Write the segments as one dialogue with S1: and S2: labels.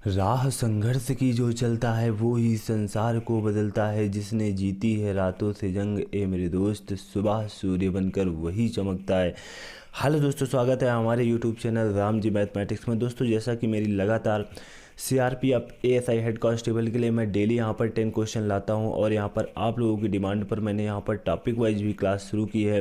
S1: राह संघर्ष की जो चलता है वो ही संसार को बदलता है। जिसने जीती है रातों से जंग, ए मेरे दोस्त सुबह सूर्य बनकर वही चमकता है। हेलो दोस्तों, स्वागत है हमारे YouTube channel Ram ji mathematics में। दोस्तों, जैसा कि मेरी लगातार सीआरपीएफ एएसआई हेड कांस्टेबल के लिए मैं डेली यहाँ पर 10 क्वेश्चन लाता हूँ और यहाँ पर आप लोगों की डिमांड पर मैंने यहाँ पर टॉपिक वाइज भी क्लास शुरू की है।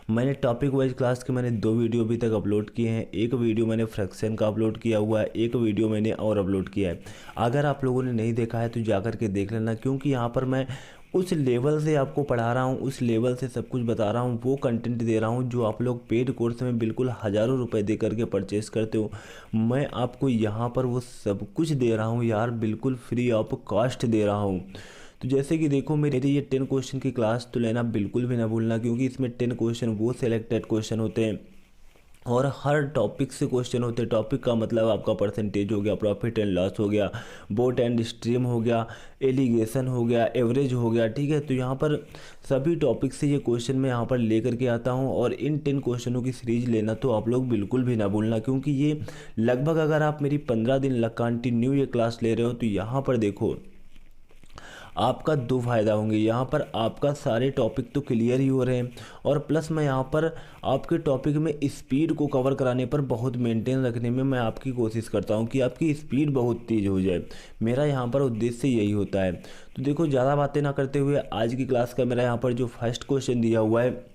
S1: मैंने टॉपिक वाइज क्लास के मैंने 2 वीडियो अभी तक अपलोड किए हैं। एक वीडियो मैंने फ्रैक्शन का अपलोड किया हुआ है, एक वीडियो मैंने और अपलोड किया है। अगर आप लोगों ने नहीं देखा है तो जाकर के देख लेना, क्योंकि यहाँ पर मैं उस लेवल से आपको पढ़ा रहा हूँ, उस लेवल से सब कुछ बता रहा हूँ, वो कंटेंट दे रहा हूँ जो आप लोग पेड कोर्स में बिल्कुल हज़ारों रुपए दे करके परचेस करते हो। मैं आपको यहाँ पर वो सब कुछ दे रहा हूँ यार, बिल्कुल फ्री ऑफ कॉस्ट दे रहा हूँ। तो जैसे कि देखो, मेरी ये 10 क्वेश्चन की क्लास तो लेना बिल्कुल भी ना भूलना, क्योंकि इसमें 10 क्वेश्चन वो सिलेक्टेड क्वेश्चन होते हैं और हर टॉपिक से क्वेश्चन होते हैं। टॉपिक का मतलब आपका परसेंटेज हो गया, प्रॉफिट एंड लॉस हो गया, बोट एंड स्ट्रीम हो गया, एलिगेशन हो गया, एवरेज हो गया, ठीक है। तो यहाँ पर सभी टॉपिक से ये क्वेश्चन मैं यहाँ पर लेकर के आता हूँ और इन 10 क्वेश्चनों की सीरीज लेना तो आप लोग बिल्कुल भी ना भूलना, क्योंकि ये लगभग अगर आप मेरी 15 दिन कंटिन्यू ये क्लास ले रहे हो तो यहाँ पर देखो आपका 2 फायदा होंगे। यहाँ पर आपका सारे टॉपिक तो क्लियर ही हो रहे हैं और प्लस मैं यहाँ पर आपके टॉपिक में स्पीड को कवर कराने पर बहुत मेंटेन रखने में मैं आपकी कोशिश करता हूँ कि आपकी स्पीड बहुत तेज़ हो जाए। मेरा यहाँ पर उद्देश्य यही होता है। तो देखो, ज़्यादा बातें ना करते हुए आज की क्लास का मेरा यहाँ पर जो फर्स्ट क्वेश्चन दिया हुआ है,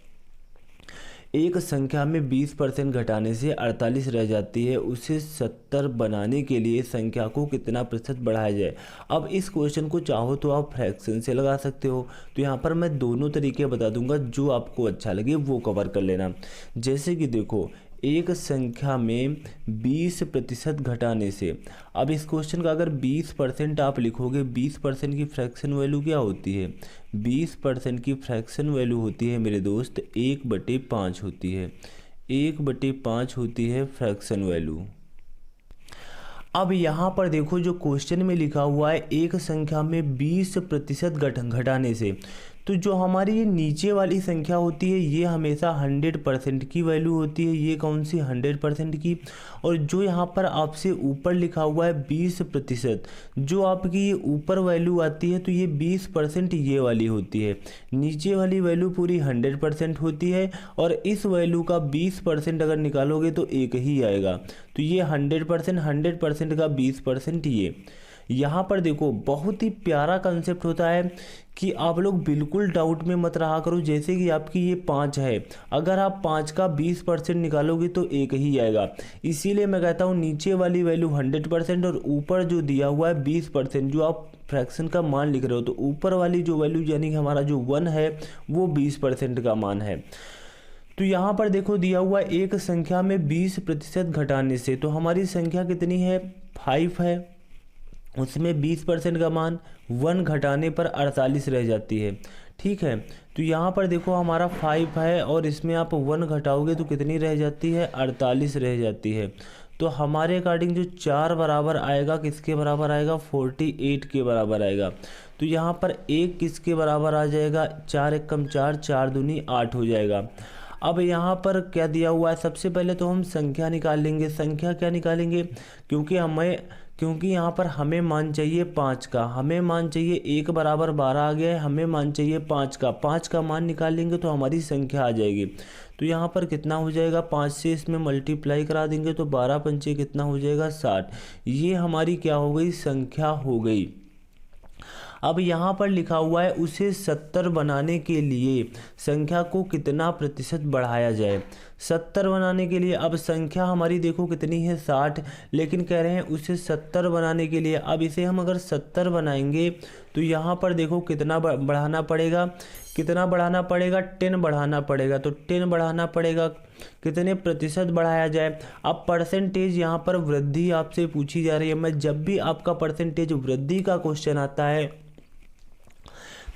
S1: एक संख्या में 20% घटाने से 48 रह जाती है, उसे 70 बनाने के लिए संख्या को कितना प्रतिशत बढ़ाया जाए। अब इस क्वेश्चन को चाहो तो आप फ्रैक्शन से लगा सकते हो। तो यहाँ पर मैं दोनों तरीके बता दूंगा, जो आपको अच्छा लगे वो कवर कर लेना। जैसे कि देखो, एक संख्या में 20% घटाने से, अब इस क्वेश्चन का अगर 20% आप लिखोगे, 20% की फ्रैक्शन वैल्यू क्या होती है? 20% की फ्रैक्शन वैल्यू होती है मेरे दोस्त 1/5 होती है। 1/5 होती है फ्रैक्शन वैल्यू। अब यहाँ पर देखो, जो क्वेश्चन में लिखा हुआ है एक संख्या में 20% घटाने से, तो जो हमारी ये नीचे वाली संख्या होती है ये हमेशा 100% की वैल्यू होती है। ये कौन सी? 100% की। और जो यहाँ पर आपसे ऊपर लिखा हुआ है 20%, जो आपकी ये ऊपर वैल्यू आती है तो ये 20% ये वाली होती है। नीचे वाली वैल्यू पूरी 100% होती है और इस वैल्यू का 20% अगर निकालोगे तो एक ही आएगा। तो ये 100%, 100% का 20% ये। यहाँ पर देखो, बहुत ही प्यारा कंसेप्ट होता है कि आप लोग बिल्कुल डाउट में मत रहा करो। जैसे कि आपकी ये 5 है, अगर आप 5 का 20% निकालोगे तो एक ही आएगा। इसीलिए मैं कहता हूँ नीचे वाली वैल्यू 100% और ऊपर जो दिया हुआ है 20%, जो आप फ्रैक्शन का मान लिख रहे हो, तो ऊपर वाली जो वैल्यू यानी कि हमारा जो 1 है वो 20% का मान है। तो यहाँ पर देखो दिया हुआ एक संख्या में 20% घटाने से, तो हमारी संख्या कितनी है? 5 है, उसमें 20% का मान 1 घटाने पर 48 रह जाती है, ठीक है। तो यहाँ पर देखो हमारा 5 है और इसमें आप 1 घटाओगे तो कितनी रह जाती है? 48 रह जाती है। तो हमारे अकॉर्डिंग जो 4 बराबर आएगा, किसके बराबर आएगा? 48 के बराबर आएगा। तो यहाँ पर 1 किसके बराबर आ जाएगा? 4 एकम 4, 4 दूनी 8 हो जाएगा। अब यहाँ पर क्या दिया हुआ है? सबसे पहले तो हम संख्या निकाल लेंगे। संख्या क्या निकालेंगे? क्योंकि यहाँ पर हमें मान चाहिए 5 का, हमें मान चाहिए 1 बराबर 12 आ गया है, हमें मान चाहिए 5 का। 5 का मान निकाल लेंगे तो हमारी संख्या आ जाएगी। तो यहाँ पर कितना हो जाएगा? 5 से इसमें मल्टीप्लाई करा देंगे तो 12 पंचे कितना हो जाएगा? 60। ये हमारी क्या हो गई? संख्या हो गई। अब यहाँ पर लिखा हुआ है उसे 70 बनाने के लिए संख्या को कितना प्रतिशत बढ़ाया जाए। 70 बनाने के लिए, अब संख्या हमारी देखो कितनी है? 60, लेकिन कह रहे हैं उसे 70 बनाने के लिए। अब इसे हम अगर 70 बनाएंगे तो यहाँ पर देखो कितना बढ़ाना पड़ेगा? कितना बढ़ाना पड़ेगा? 10 बढ़ाना पड़ेगा। तो 10 बढ़ाना पड़ेगा, कितने प्रतिशत बढ़ाया जाए? अब परसेंटेज यहाँ पर वृद्धि आपसे पूछी जा रही है। मैं जब भी आपका परसेंटेज वृद्धि का क्वेश्चन आता है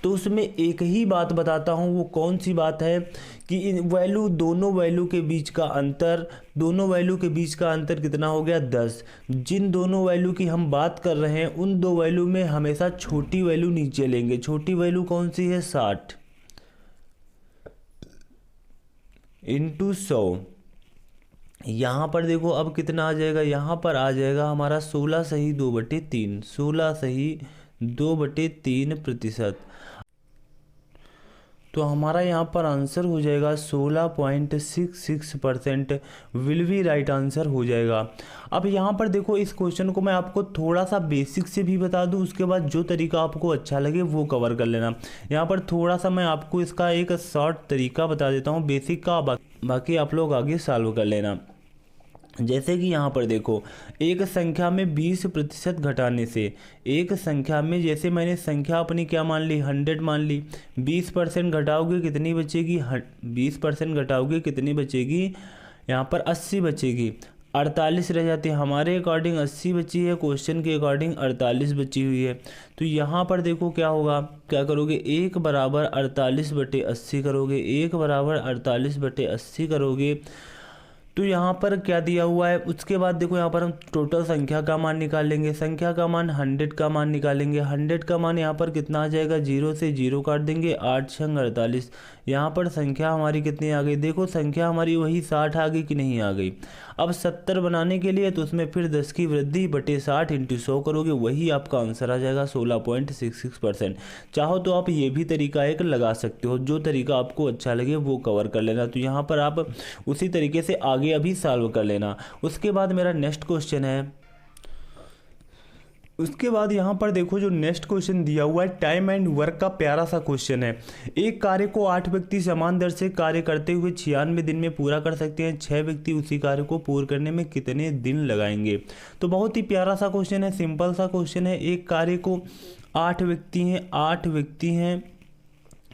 S1: तो उसमें एक ही बात बताता हूँ। वो कौन सी बात है? कि इन वैल्यू, दोनों वैल्यू के बीच का अंतर, दोनों वैल्यू के बीच का अंतर कितना हो गया? 10। जिन दोनों वैल्यू की हम बात कर रहे हैं उन दो वैल्यू में हमेशा छोटी वैल्यू नीचे लेंगे। छोटी वैल्यू कौन सी है? 60 × 100 यहाँ पर देखो अब कितना आ जाएगा, यहाँ पर आ जाएगा हमारा 16 सही 2/3, 16 सही 2/3%। तो हमारा यहाँ पर आंसर हो जाएगा 16.66% विल बी राइट आंसर हो जाएगा। अब यहाँ पर देखो इस क्वेश्चन को मैं आपको थोड़ा सा बेसिक से भी बता दूँ, उसके बाद जो तरीका आपको अच्छा लगे वो कवर कर लेना। यहाँ पर थोड़ा सा मैं आपको इसका एक शॉर्ट तरीका बता देता हूँ बेसिक का, बाकी आप लोग आगे सॉल्व कर लेना। जैसे कि यहाँ पर देखो, एक संख्या में 20% घटाने से, एक संख्या में जैसे मैंने संख्या अपनी क्या मान ली, 100 मान ली, 20% घटाओगे कितनी बचेगी, 20% घटाओगे कितनी बचेगी, यहाँ पर 80 बचेगी, 48 रह जाती है। हमारे अकॉर्डिंग 80 बची है, क्वेश्चन के अकॉर्डिंग 48 बची हुई है। तो यहाँ पर देखो क्या होगा, क्या करोगे, 1 बराबर 48/80 करोगे, 1 बराबर 48/80 करोगे। तो यहाँ पर क्या दिया हुआ है, उसके बाद देखो यहाँ पर हम टोटल संख्या का मान निकालेंगे, संख्या का मान 100 का मान निकालेंगे, 100 का मान यहाँ पर कितना आ जाएगा, 0 से 0 काट देंगे, 8 छंग 48। यहाँ पर संख्या हमारी कितनी आ गई, देखो संख्या हमारी वही 60 आ गई कि नहीं आ गई। अब 70 बनाने के लिए तो उसमें फिर 10 की वृद्धि बटे 60 × 100 करोगे, वही आपका आंसर आ जाएगा 16.66%। चाहो तो आप ये भी तरीका एक लगा सकते हो, जो तरीका आपको अच्छा लगे वो कवर कर लेना। तो यहाँ पर आप उसी तरीके से आगे अभी सॉल्व कर लेना। उसके बाद मेरा नेक्स्ट क्वेश्चन है, उसके बाद यहाँ पर देखो जो नेक्स्ट क्वेश्चन दिया हुआ है टाइम एंड वर्क का प्यारा सा क्वेश्चन है। एक कार्य को 8 व्यक्ति समान दर से कार्य करते हुए 96 दिन में पूरा कर सकते हैं, 6 व्यक्ति उसी कार्य को पूर्ण करने में कितने दिन लगाएंगे। तो बहुत ही प्यारा सा क्वेश्चन है, सिंपल सा क्वेश्चन है। एक कार्य को 8 व्यक्ति हैं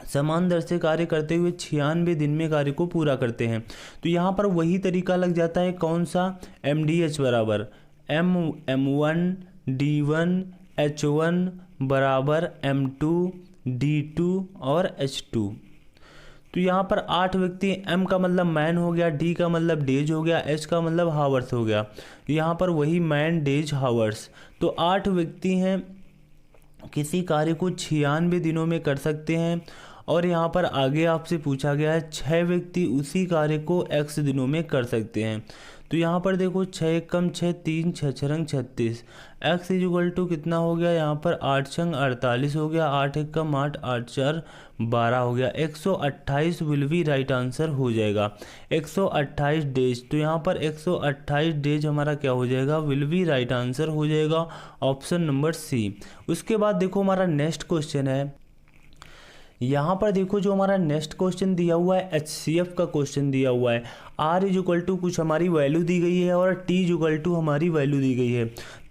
S1: समान दर से कार्य करते हुए 96 दिन में कार्य को पूरा करते हैं। तो यहाँ पर वही तरीका लग जाता है, कौन सा, MDH बराबर M1 D1 H1 बराबर M2 D2 और H2। तो यहाँ पर 8 व्यक्ति, M का मतलब मैन हो गया, D का मतलब डेज हो गया, H का मतलब हावर्स हो गया। यहाँ पर वही मैन डेज हावर्स। तो 8 व्यक्ति हैं, किसी कार्य को 96 दिनों में कर सकते हैं। और यहाँ पर आगे आपसे पूछा गया है 6 व्यक्ति उसी कार्य को x दिनों में कर सकते हैं। तो यहाँ पर देखो 6 1 कम 6, 3 6 6 36, x इक्वल टू कितना हो गया, यहाँ पर 8 छंग 48 हो गया, 8 1 कम 8, 8 4 12 हो गया, 128 विल बी राइट आंसर हो जाएगा, 128 डेज। तो यहाँ पर 128 डेज हमारा क्या हो जाएगा, विल बी राइट आंसर हो जाएगा, ऑप्शन नंबर सी। उसके बाद देखो हमारा नेक्स्ट क्वेश्चन है, यहाँ पर देखो जो हमारा नेक्स्ट क्वेश्चन दिया हुआ है HCF का क्वेश्चन दिया हुआ है। R इक्वल टू कुछ हमारी वैल्यू दी गई है और T इक्वल टू हमारी वैल्यू दी गई है।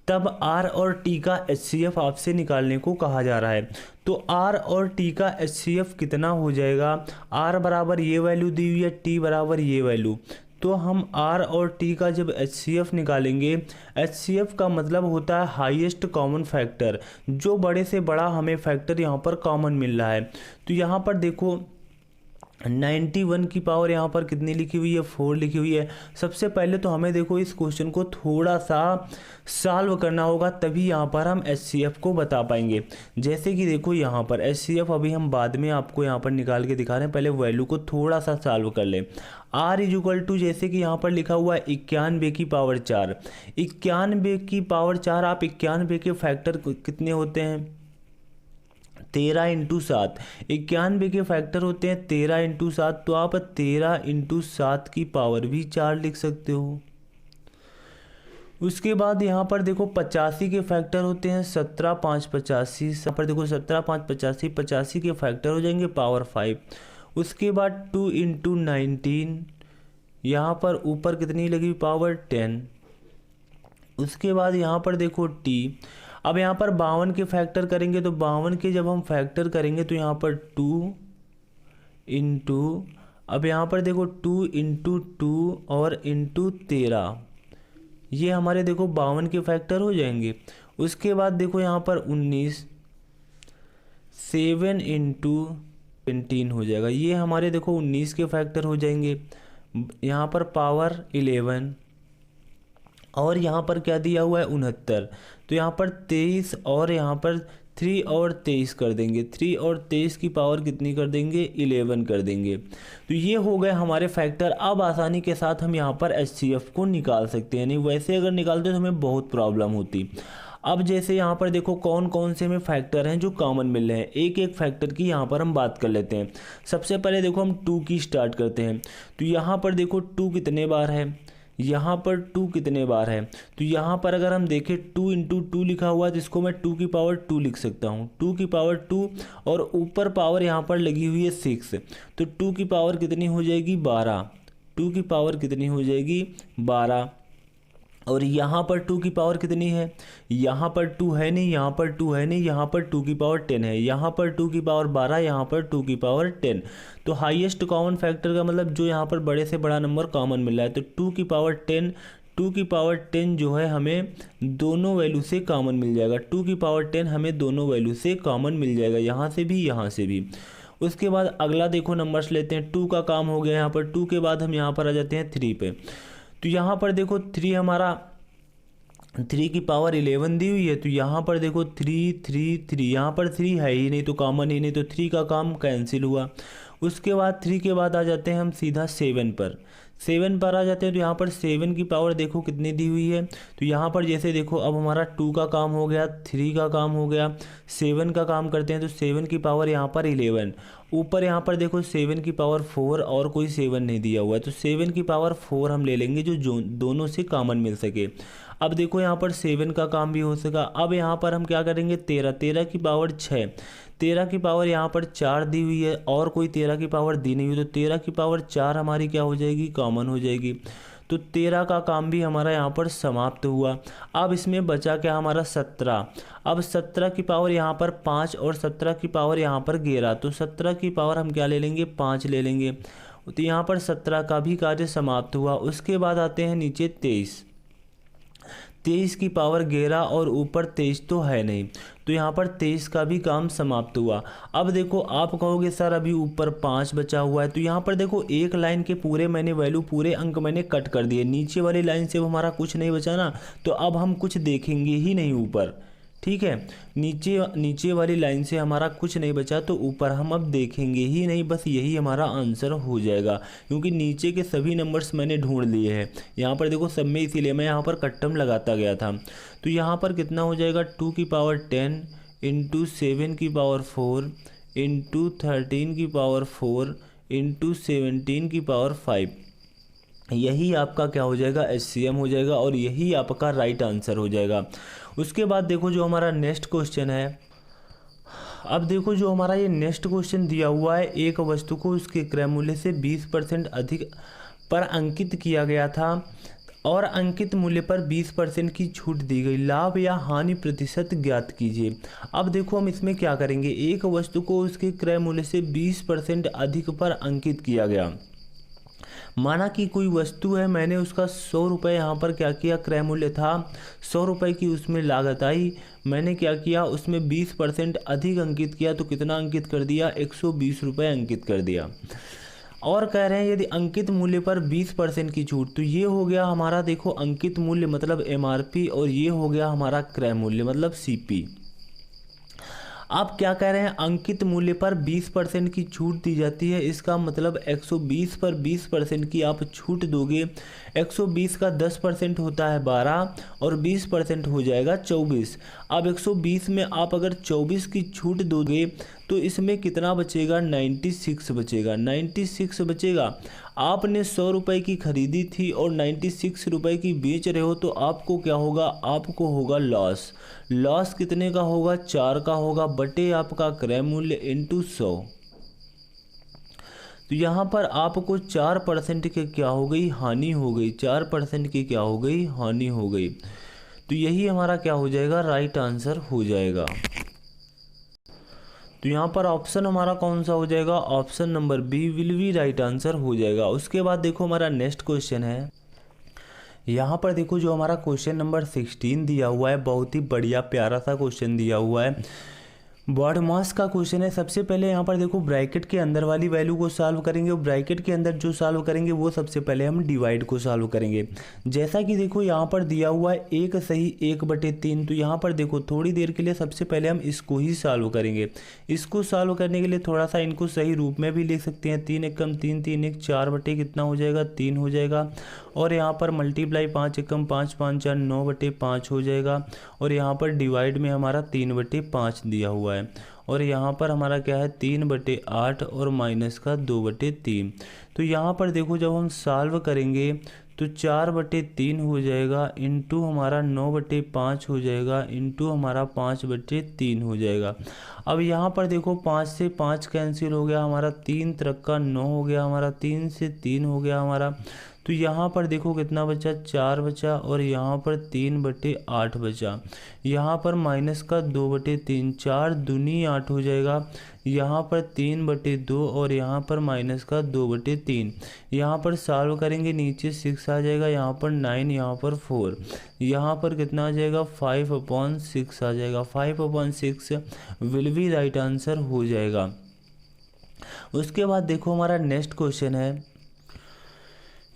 S1: तब R और T का HCF आपसे निकालने को कहा जा रहा है। तो R और T का HCF कितना हो जाएगा, R बराबर ये वैल्यू दी हुई है, T बराबर ये वैल्यू। तो हम R और T का जब HCF निकालेंगे, HCF का मतलब होता है हाईएस्ट कॉमन फैक्टर, जो बड़े से बड़ा हमें फैक्टर यहाँ पर कॉमन मिल रहा है। तो यहाँ पर देखो 91 की पावर यहाँ पर कितनी लिखी हुई है, 4 लिखी हुई है। सबसे पहले तो हमें देखो इस क्वेश्चन को थोड़ा सा सॉल्व करना होगा, तभी यहाँ पर हम HCF को बता पाएंगे। जैसे कि देखो यहाँ पर HCF अभी हम बाद में आपको यहाँ पर निकाल के दिखा रहे हैं, पहले वैल्यू को थोड़ा सा सॉल्व कर ले। R इक्वल टू जैसे कि यहाँ पर लिखा हुआ है 91 की पावर 4, 91 की पावर 4, आप 91 के फैक्टर कितने होते हैं, 13 × 7, 91 के फैक्टर होते हैं 13 × 7। तो आप 13 × 7 की पावर भी 4 लिख सकते हो। उसके बाद यहाँ पर देखो 85 के फैक्टर होते हैं 17 5 85, यहाँ पर देखो 17 5 85, 85 के फैक्टर हो जाएंगे पावर 5। उसके बाद 2 × 19, यहाँ पर ऊपर कितनी लगी पावर 10। उसके बाद यहाँ पर देखो T, अब यहाँ पर 52 के फैक्टर करेंगे, तो 52 के जब हम फैक्टर करेंगे तो यहाँ पर 2 × अब यहाँ पर देखो 2 × 2 और × 13, ये हमारे देखो 52 के फैक्टर हो जाएंगे। उसके बाद देखो यहाँ पर 19, 7 × 17 हो जाएगा, ये हमारे देखो 19 के फैक्टर हो जाएंगे। यहाँ पर पावर 11 और यहाँ पर क्या दिया हुआ है 69, तो यहाँ पर 23 और यहाँ पर 3 और 23 कर देंगे, 3 और 23 की पावर कितनी कर देंगे, 11 कर देंगे। तो ये हो गए हमारे फैक्टर। अब आसानी के साथ हम यहाँ पर HCF को निकाल सकते हैं, नहीं वैसे अगर निकालते तो हमें बहुत प्रॉब्लम होती। अब जैसे यहाँ पर देखो कौन कौन से में फैक्टर हैं जो कॉमन मिल रहे हैं, एक एक फैक्टर की यहाँ पर हम बात कर लेते हैं। सबसे पहले देखो हम 2 की स्टार्ट करते हैं। तो यहाँ पर देखो 2 कितने बार है, यहाँ पर 2 कितने बार है। तो यहाँ पर अगर हम देखें 2 इंटू 2 लिखा हुआ है, तो इसको मैं 2 की पावर 2 लिख सकता हूँ, 2 की पावर 2 और ऊपर पावर यहाँ पर लगी हुई है 6, तो 2 की पावर कितनी हो जाएगी 12, 2 की पावर कितनी हो जाएगी 12। और यहाँ पर 2 की पावर कितनी है, यहाँ पर 2 है नहीं, यहाँ पर 2 है नहीं, यहाँ पर 2 की पावर 10 है, यहाँ पर 2 की पावर 12, यहाँ पर 2 की पावर 10। तो हाईएस्ट कॉमन फैक्टर का मतलब जो यहाँ पर बड़े से बड़ा नंबर कॉमन मिल रहा है, तो 2 की पावर 10, 2 की पावर 10 जो है हमें दोनों वैल्यू से कॉमन मिल जाएगा, 2 की पावर 10 हमें दोनों वैल्यू से कॉमन मिल जाएगा, यहाँ से भी यहाँ से भी। उसके बाद अगला देखो नंबर्स लेते हैं, 2 का काम हो गया यहाँ पर, 2 के बाद हम यहाँ पर आ जाते हैं 3 पे। तो यहाँ पर देखो 3 हमारा 3 की पावर 11 दी हुई है, तो यहाँ पर देखो 3 3 3, यहाँ पर 3 है ही नहीं तो कॉमन ही नहीं, तो 3 का काम कैंसिल हुआ। उसके बाद 3 के बाद आ जाते हैं हम सीधा 7 पर, 7 पर आ जाते हैं। तो यहाँ पर 7 की पावर देखो कितनी दी हुई है, तो यहाँ पर जैसे देखो अब हमारा 2 का काम हो गया, 3 का काम हो गया, 7 का काम करते हैं। तो 7 की पावर यहाँ पर 11, ऊपर यहाँ पर देखो 7 की पावर 4 और कोई 7 नहीं दिया हुआ है, तो 7 की पावर 4 हम ले लेंगे जो दोनों से कॉमन मिल सके। अब देखो यहाँ पर 7 का काम भी हो सका। अब यहाँ पर हम क्या करेंगे 13 की पावर 6, 13 की पावर यहाँ पर 4 दी हुई है और कोई 13 की पावर दी नहीं हुई, तो 13 की पावर 4 हमारी क्या हो जाएगी, कॉमन हो जाएगी। तो 13 का काम भी हमारा यहाँ पर समाप्त हुआ। अब इसमें बचा क्या हमारा 17। अब 17 की पावर यहाँ पर 5 और 17 की पावर यहाँ पर 11, तो 17 की पावर हम क्या ले लेंगे 5 ले लेंगे। तो यहाँ पर 17 का भी कार्य समाप्त हुआ। उसके बाद आते हैं नीचे 23, 23 की पावर 11 और ऊपर 23 तो है नहीं, तो यहाँ पर 23 का भी काम समाप्त हुआ। अब देखो आप कहोगे सर अभी ऊपर 5 बचा हुआ है, तो यहाँ पर देखो एक लाइन के पूरे मैंने वैल्यू पूरे अंक मैंने कट कर दिए, नीचे वाली लाइन से हमारा कुछ नहीं बचा ना, तो अब हम कुछ देखेंगे ही नहीं ऊपर, ठीक है। नीचे वाली लाइन से हमारा कुछ नहीं बचा, तो ऊपर हम अब देखेंगे ही नहीं, बस यही हमारा आंसर हो जाएगा, क्योंकि नीचे के सभी नंबर्स मैंने ढूंढ लिए हैं यहाँ पर देखो सब में, इसीलिए मैं यहाँ पर कट्टम लगाता गया था। तो यहाँ पर कितना हो जाएगा 2 की पावर 10 इंटू 7 की पावर 4 इंटू 13 की पावर 4 इंटू 17 की पावर 5, यही आपका क्या हो जाएगा HCM हो जाएगा और यही आपका राइट आंसर हो जाएगा। उसके बाद देखो जो हमारा नेक्स्ट क्वेश्चन है, अब देखो जो हमारा ये नेक्स्ट क्वेश्चन दिया हुआ है, एक वस्तु को उसके क्रय मूल्य से 20% अधिक पर अंकित किया गया था और अंकित मूल्य पर 20% की छूट दी गई, लाभ या हानि प्रतिशत ज्ञात कीजिए। अब देखो हम इसमें क्या करेंगे, एक वस्तु को उसके क्रय मूल्य से 20% अधिक पर अंकित किया गया। माना कि कोई वस्तु है, मैंने उसका 100 रुपये यहाँ पर क्या किया, क्रय मूल्य था 100 रुपये की, उसमें लागत आई, मैंने क्या किया उसमें 20% अधिक अंकित किया, तो कितना अंकित कर दिया 120 रुपये अंकित कर दिया। और कह रहे हैं यदि अंकित मूल्य पर 20% की छूट, तो ये हो गया हमारा देखो अंकित मूल्य मतलब MRP और ये हो गया हमारा क्रय मूल्य मतलब CP। आप क्या कह रहे हैं, अंकित मूल्य पर 20% की छूट दी जाती है, इसका मतलब 120 पर 20% की आप छूट दोगे, 120 का 10% होता है 12 और 20% हो जाएगा 24। अब 120 में आप अगर 24 की छूट दोगे तो इसमें कितना बचेगा 96 बचेगा, 96 बचेगा। आपने 100 रुपये की खरीदी थी और 96 रुपये की बेच रहे हो, तो आपको क्या होगा, आपको होगा लॉस। लॉस कितने का होगा 4 का होगा, बटे आपका क्रय मूल्य इंटू 100। तो यहाँ पर आपको 4% की क्या हो गई, हानि हो गई, 4% की क्या हो गई, हानि हो गई। तो यही हमारा क्या हो जाएगा, राइट आंसर हो जाएगा। तो यहाँ पर ऑप्शन हमारा कौन सा हो जाएगा, option number B will be right answer हो जाएगा। उसके बाद देखो हमारा नेक्स्ट क्वेश्चन है, यहाँ पर देखो जो हमारा क्वेश्चन नंबर 16 दिया हुआ है, बहुत ही बढ़िया प्यारा सा क्वेश्चन दिया हुआ है। बॉड मास का क्वेश्चन है। सबसे पहले यहाँ पर देखो ब्रैकेट के अंदर वाली वैल्यू को सॉल्व करेंगे और ब्रैकेट के अंदर जो सॉल्व करेंगे वो सबसे पहले हम डिवाइड को सॉल्व करेंगे। जैसा कि देखो यहाँ पर दिया हुआ है 1 सही 1/3, तो यहाँ पर देखो थोड़ी देर के लिए सबसे पहले हम इसको ही सॉल्व करेंगे। इसको सॉल्व करने के लिए थोड़ा सा इनको सही रूप में भी लिख सकते हैं। 3 एकम 3, 3 एक 4 बटे कितना हो जाएगा 3 हो जाएगा। और यहाँ पर मल्टीप्लाई 5 एकम 5, 5 4 9/5 हो जाएगा। और यहाँ पर डिवाइड में हमारा 3/5 दिया हुआ है। और यहाँ पर हमारा क्या है 3/8 और माइनस का 2/3। तो यहाँ पर देखो जब हम सॉल्व करेंगे तो 4/3 हो जाएगा इंटू हमारा 9/5 हो जाएगा इंटू हमारा 5/3 हो जाएगा। अब यहाँ पर देखो 5 से 5 कैंसिल हो गया हमारा, 3 त्रिक का 9 हो गया हमारा, 3 से 3 हो गया हमारा। तो यहाँ पर देखो कितना बचा 4 बचा और यहाँ पर 3/8 बचा। यहाँ पर माइनस का 2/3, 4 दूनी 8 हो जाएगा। यहाँ पर 3/2 और यहाँ पर माइनस का 2/3। यहाँ पर सॉल्व करेंगे नीचे 6 आ जाएगा, यहाँ पर 9, यहाँ पर 4, यहाँ पर कितना आ जाएगा 5/6 आ जाएगा। 5/6 विल बी राइट आंसर हो जाएगा। उसके बाद देखो हमारा नेक्स्ट क्वेश्चन है।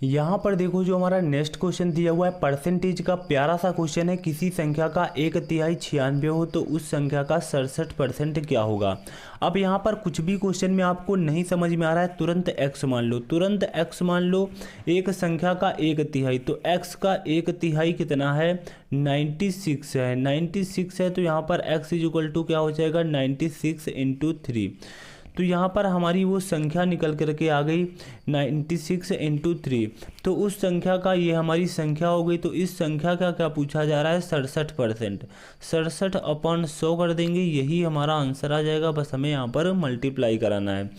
S1: यहाँ पर देखो जो हमारा नेक्स्ट क्वेश्चन दिया हुआ है परसेंटेज का प्यारा सा क्वेश्चन है। किसी संख्या का 1/3 96 हो तो उस संख्या का 67% क्या होगा। अब यहाँ पर कुछ भी क्वेश्चन में आपको नहीं समझ में आ रहा है, तुरंत x मान लो, तुरंत x मान लो। एक संख्या का 1/3 तो x का 1/3 कितना है 96 है। 96 है तो यहाँ पर x = क्या हो जाएगा 96 × 3। तो यहाँ पर हमारी वो संख्या निकल करके आ गई 96 × 3। तो उस संख्या का ये हमारी संख्या हो गई। तो इस संख्या का क्या पूछा जा रहा है 67%। 67/100 कर देंगे, यही हमारा आंसर आ जाएगा। बस हमें यहाँ पर मल्टीप्लाई कराना है।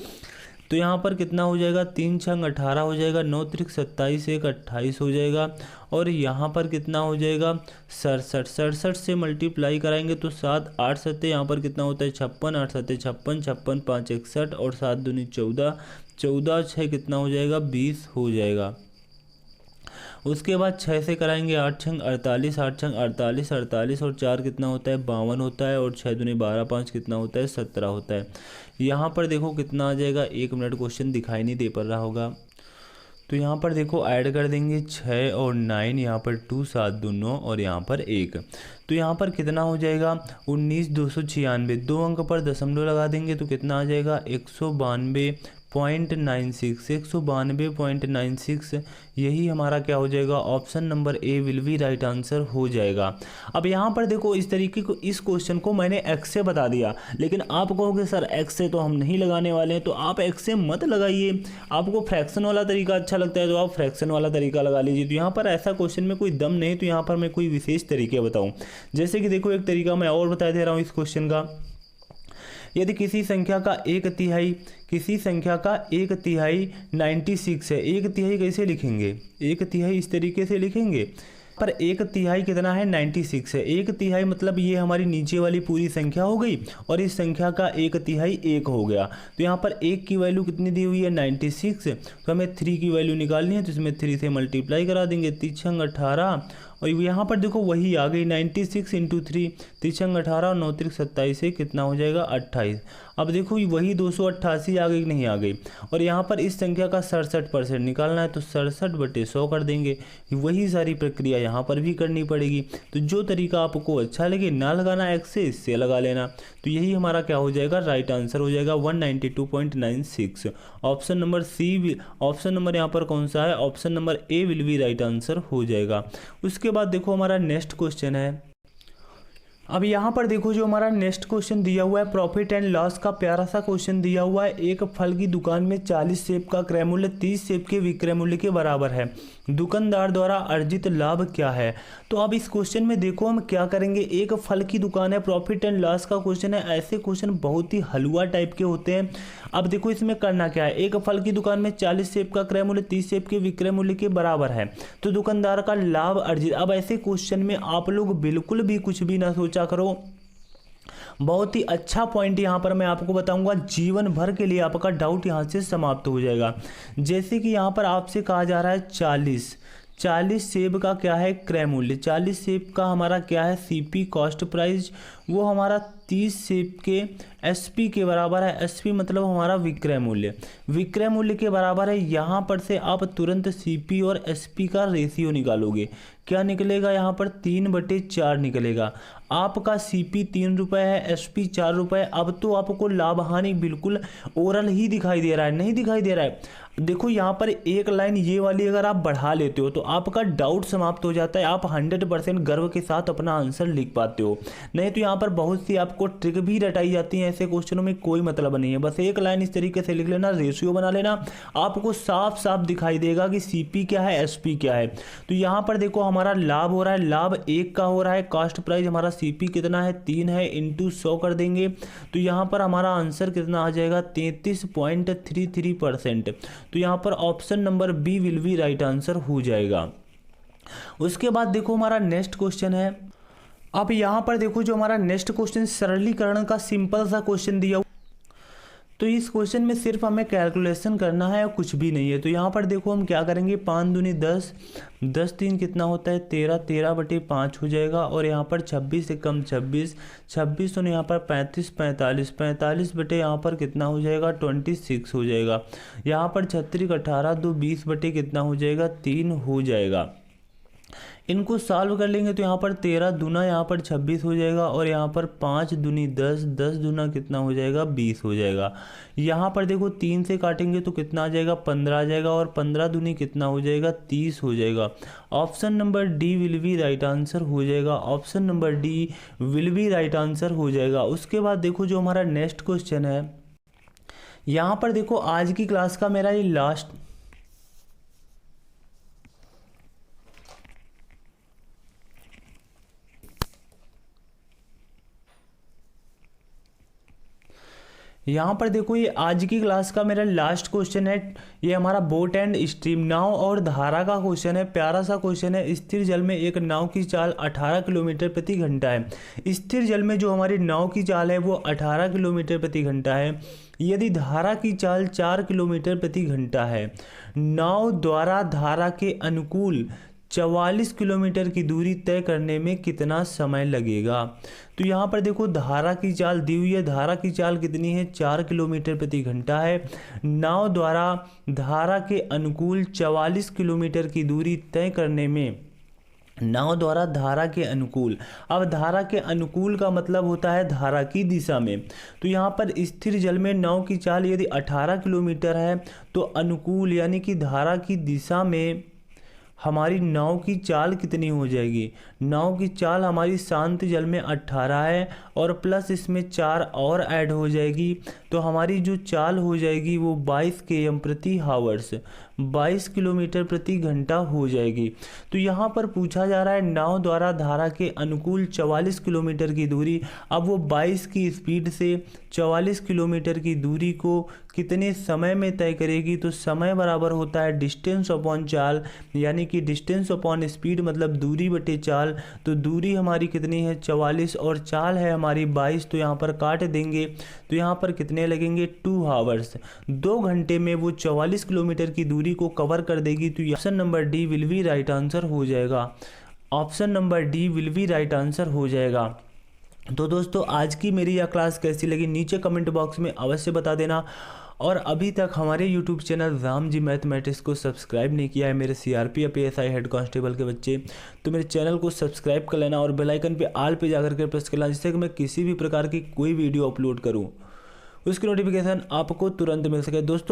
S1: तो यहाँ पर कितना हो जाएगा 3 छंग 18 हो जाएगा, 9 त्रिक 27, 1 28 हो जाएगा। और यहाँ पर कितना हो जाएगा 67। 67 से मल्टीप्लाई कराएंगे तो 7 8 7 यहाँ पर कितना होता है 56, 8 7 56, 56 5 61 और 7 दूनी 14, 14 6 कितना हो जाएगा 20 हो जाएगा। उसके बाद 6 से कराएंगे 8 छंग 48, 8 छंग 48, 48 और 4 कितना होता है 52 होता है। और 6 दूनी 12, 5 कितना होता है 17 होता है। यहाँ पर देखो कितना आ जाएगा, 1 मिनट क्वेश्चन दिखाई नहीं दे पा रहा होगा। तो यहाँ पर देखो ऐड कर देंगे 6 और 9, यहाँ पर 2 7 2 9 और यहाँ पर 1। तो यहाँ पर कितना हो जाएगा 19 296। 2 अंक पर दशमलव लगा देंगे तो कितना आ जाएगा 192.96, 192.96। यही हमारा क्या हो जाएगा option number A will be right answer हो जाएगा। अब यहाँ पर देखो इस तरीके को, इस क्वेश्चन को मैंने x से बता दिया, लेकिन आप कहोगे सर x से तो हम नहीं लगाने वाले हैं। तो आप x से मत लगाइए, आपको फ्रैक्शन वाला तरीका अच्छा लगता है तो आप फ्रैक्शन वाला तरीका लगा लीजिए। तो यहाँ पर ऐसा क्वेश्चन में कोई दम नहीं, तो यहाँ पर मैं कोई विशेष तरीके बताऊँ। जैसे कि देखो एक तरीका मैं और बता दे रहा हूँ इस क्वेश्चन का। यदि किसी संख्या का 1/3, किसी संख्या का 1/3 96 है। 1/3 कैसे लिखेंगे, 1/3 इस तरीके से लिखेंगे, पर 1/3 कितना है 96 है। 1/3 मतलब ये हमारी नीचे वाली पूरी संख्या हो गई और इस संख्या का 1/3 1 हो गया। तो यहाँ पर 1 की वैल्यू कितनी दी हुई है 96, तो हमें 3 की वैल्यू निकालनी है। तो इसमें 3 से मल्टीप्लाई करा देंगे, 3 छंग 18 और यहाँ पर देखो वही आ गई 96 × 3, 3 छंग 18 और 9 त्रिक 27 से कितना हो जाएगा 28। अब देखो वही 288 आ गई नहीं आ गई। और यहाँ पर इस संख्या का 67% निकालना है तो 67/100 कर देंगे। वही सारी प्रक्रिया यहाँ पर भी करनी पड़ेगी। तो जो तरीका आपको अच्छा लगे, ना लगाना x से, इससे लगा लेना। तो यही हमारा क्या हो जाएगा राइट आंसर हो जाएगा 192.96। Option number C, option number यहाँ पर कौन सा है, option number A will be right answer हो जाएगा। उसके बाद देखो हमारा नेक्स्ट क्वेश्चन है। अब यहाँ पर देखो जो हमारा नेक्स्ट क्वेश्चन दिया हुआ है प्रॉफिट एंड लॉस का प्यारा सा क्वेश्चन दिया हुआ है। एक फल की दुकान में 40 सेब का क्रय मूल्य 30 सेब के विक्रय मूल्य के बराबर है। दुकानदार द्वारा अर्जित लाभ क्या है। तो अब इस क्वेश्चन में देखो हम क्या करेंगे, एक फल की दुकान है, प्रॉफिट एंड लॉस का क्वेश्चन है। ऐसे क्वेश्चन बहुत ही हलवा टाइप के होते हैं। अब देखो इसमें करना क्या है, एक फल की दुकान में 40 सेब का क्रय मूल्य 30 सेब के विक्रय मूल्य के बराबर है, तो दुकानदार का लाभ अर्जित। अब ऐसे क्वेश्चन में आप लोग बिल्कुल भी कुछ भी ना सोचा करो, बहुत ही अच्छा पॉइंट यहाँ पर मैं आपको बताऊंगा, जीवन भर के लिए आपका डाउट यहाँ से समाप्त हो जाएगा। जैसे कि यहाँ पर आपसे कहा जा रहा है 40 सेब का क्या है क्रय मूल्य, 40 सेब का हमारा क्या है सीपी कॉस्ट प्राइस, वो हमारा 30 सेब के SP के बराबर है। SP मतलब हमारा विक्रय मूल्य, विक्रय मूल्य के बराबर है। यहाँ पर से आप तुरंत CP और SP का रेशियो निकालोगे। क्या निकलेगा? यहाँ पर 3/4 निकलेगा। आपका CP 3 रुपये है, SP 4 रुपये। अब तो आपको लाभ हानि बिल्कुल ओरल ही दिखाई दे रहा है, नहीं दिखाई दे रहा है। देखो यहाँ पर एक लाइन ये वाली अगर आप बढ़ा लेते हो तो आपका डाउट समाप्त हो जाता है, आप 100% गर्व के साथ अपना आंसर लिख पाते हो। नहीं तो यहाँ पर बहुत सी आपको ट्रिक भी रटाई जाती हैं, ऐसे क्वेश्चनों में कोई मतलब नहीं है। बस एक लाइन इस तरीके से लिख लेना, रेशियो बना लेना, आपको साफ साफ दिखाई देगा कि CP क्या है, SP क्या है। तो यहाँ पर देखो हमारा लाभ हो रहा है, लाभ 1 का हो रहा है। कास्ट प्राइस हमारा CP कितना है, 3 है, इंटू 100 कर देंगे तो यहाँ पर हमारा आंसर कितना आ जाएगा, 33.33%। तो यहाँ पर option number B will be right answer हो जाएगा। उसके बाद देखो हमारा नेक्स्ट क्वेश्चन है। अब यहाँ पर देखो जो हमारा नेक्स्ट क्वेश्चन सरलीकरण का सिंपल सा क्वेश्चन दिया, तो इस क्वेश्चन में सिर्फ हमें कैलकुलेशन करना है और कुछ भी नहीं है। तो यहाँ पर देखो हम क्या करेंगे, 5 दूनी 10, 10 3 कितना होता है 13, 13/5 हो जाएगा। और यहाँ पर 26 से कम 26, 26 और यहाँ पर 35, 45, 45 बटे यहाँ पर कितना हो जाएगा 26 हो जाएगा। यहाँ पर 36, 18, 2 20 बटे कितना हो जाएगा 3 हो जाएगा। इनको सॉल्व कर लेंगे तो यहाँ पर 13 दूना यहाँ पर 26 हो जाएगा। और यहाँ पर 5 दूनी 10, 10 दूना कितना हो जाएगा 20 हो जाएगा। यहाँ पर देखो 3 से काटेंगे तो कितना आ जाएगा 15 आ जाएगा। और 15 दूनी कितना हो जाएगा 30 हो जाएगा। Option number D will be right answer हो जाएगा। Option number D will be right answer हो जाएगा। उसके बाद देखो जो हमारा नेक्स्ट क्वेश्चन है, यहाँ पर देखो आज की क्लास का मेरा ये लास्ट यहाँ पर देखो ये आज की क्लास का मेरा लास्ट क्वेश्चन है। ये हमारा बोट एंड स्ट्रीम, नाव और धारा का क्वेश्चन है। प्यारा सा क्वेश्चन है। स्थिर जल में एक नाव की चाल 18 किलोमीटर प्रति घंटा है। स्थिर जल में जो हमारी नाव की चाल है वो 18 किलोमीटर प्रति घंटा है। यदि धारा की चाल 4 किलोमीटर प्रति घंटा है, नाव द्वारा धारा के अनुकूल 44 किलोमीटर की दूरी तय करने में कितना समय लगेगा। तो यहाँ पर देखो धारा की चाल दी हुई है। धारा की चाल कितनी है 4 किलोमीटर प्रति घंटा है। नाव द्वारा धारा के अनुकूल 44 किलोमीटर की दूरी तय करने में, नाव द्वारा धारा के अनुकूल, अब धारा के अनुकूल का मतलब होता है धारा की दिशा में। तो यहाँ पर स्थिर जल में नाव की चाल यदि 18 किलोमीटर है तो अनुकूल यानी कि धारा की दिशा में हमारी नाव की चाल कितनी हो जाएगी। नाव की चाल हमारी शांत जल में 18 है और प्लस इसमें 4 और ऐड हो जाएगी, तो हमारी जो चाल हो जाएगी वो 22 km प्रति हावर्स, 22 किलोमीटर प्रति घंटा हो जाएगी। तो यहाँ पर पूछा जा रहा है नाव द्वारा धारा के अनुकूल 44 किलोमीटर की दूरी। अब वो 22 की स्पीड से 44 किलोमीटर की दूरी को कितने समय में तय करेगी। तो समय बराबर होता है डिस्टेंस अपॉन चाल, यानी कि डिस्टेंस अपॉन स्पीड मतलब दूरी बटे चाल। तो दूरी हमारी कितनी है 44 और चाल है हमारी 22, तो यहाँ पर काट देंगे तो यहाँ पर कितने लगेंगे 2 आवर्स। 2 घंटे में वो 44 किलोमीटर की दूरी को कवर कर देगी। तो option number D will be right answer हो जाएगा। Option number D will be right answer हो जाएगा। तो दोस्तों आज की मेरी यह क्लास कैसी लगी नीचे कमेंट बॉक्स में अवश्य बता देना। और अभी तक हमारे YouTube channel Ram ji mathematics को सब्सक्राइब नहीं किया है मेरे CRP या PSI हेड कांस्टेबल के बच्चे, तो मेरे चैनल को सब्सक्राइब कर लेना और बेल आइकन पे ऑल पे जाकर के प्रेस कर लेना, जिससे कि मैं किसी भी प्रकार की कोई वीडियो अपलोड करूँ उसकी नोटिफिकेशन आपको तुरंत मिल सके। दोस्तों